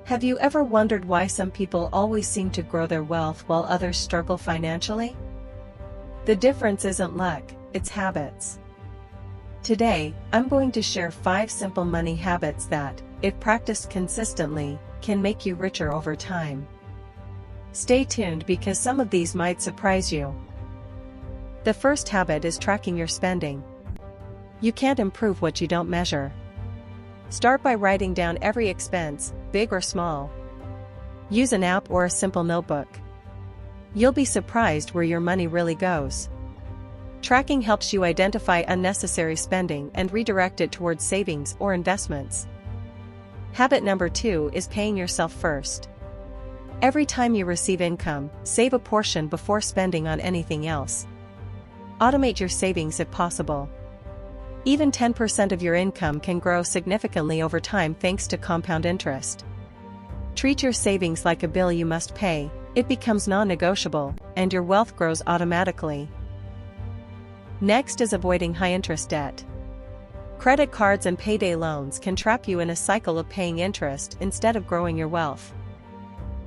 Have you ever wondered why some people always seem to grow their wealth while others struggle financially? The difference isn't luck, it's habits. Today, I'm going to share 5 simple money habits that, if practiced consistently, can make you richer over time. Stay tuned because some of these might surprise you. The first habit is tracking your spending. You can't improve what you don't measure. Start by writing down every expense, big or small. Use an app or a simple notebook. You'll be surprised where your money really goes. Tracking helps you identify unnecessary spending and redirect it towards savings or investments. Habit number 2 is paying yourself first. Every time you receive income, save a portion before spending on anything else. Automate your savings if possible. Even 10% of your income can grow significantly over time thanks to compound interest. Treat your savings like a bill you must pay, it becomes non-negotiable, and your wealth grows automatically. Next is avoiding high-interest debt. Credit cards and payday loans can trap you in a cycle of paying interest instead of growing your wealth.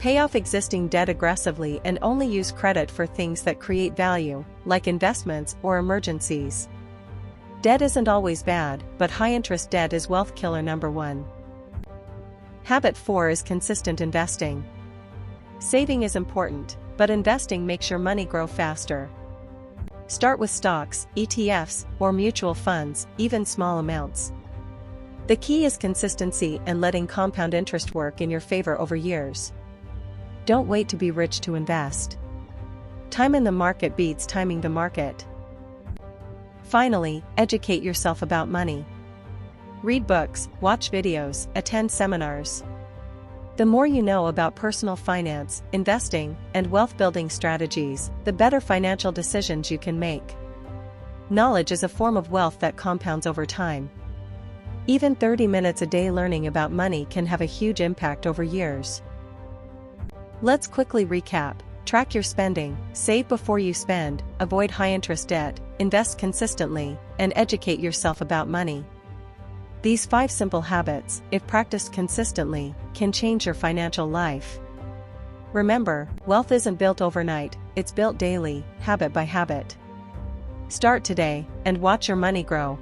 Pay off existing debt aggressively and only use credit for things that create value, like investments or emergencies. Debt isn't always bad, but high-interest debt is wealth killer number 1. Habit 4 is consistent investing. Saving is important, but investing makes your money grow faster. Start with stocks, ETFs, or mutual funds, even small amounts. The key is consistency and letting compound interest work in your favor over years. Don't wait to be rich to invest. Time in the market beats timing the market. Finally, educate yourself about money. Read books, watch videos, attend seminars. The more you know about personal finance, investing, and wealth-building strategies, the better financial decisions you can make. Knowledge is a form of wealth that compounds over time. Even 30 minutes a day learning about money can have a huge impact over years. Let's quickly recap. Track your spending, save before you spend, avoid high-interest debt, invest consistently, and educate yourself about money. These 5 simple habits, if practiced consistently, can change your financial life. Remember, wealth isn't built overnight, it's built daily, habit by habit. Start today, and watch your money grow.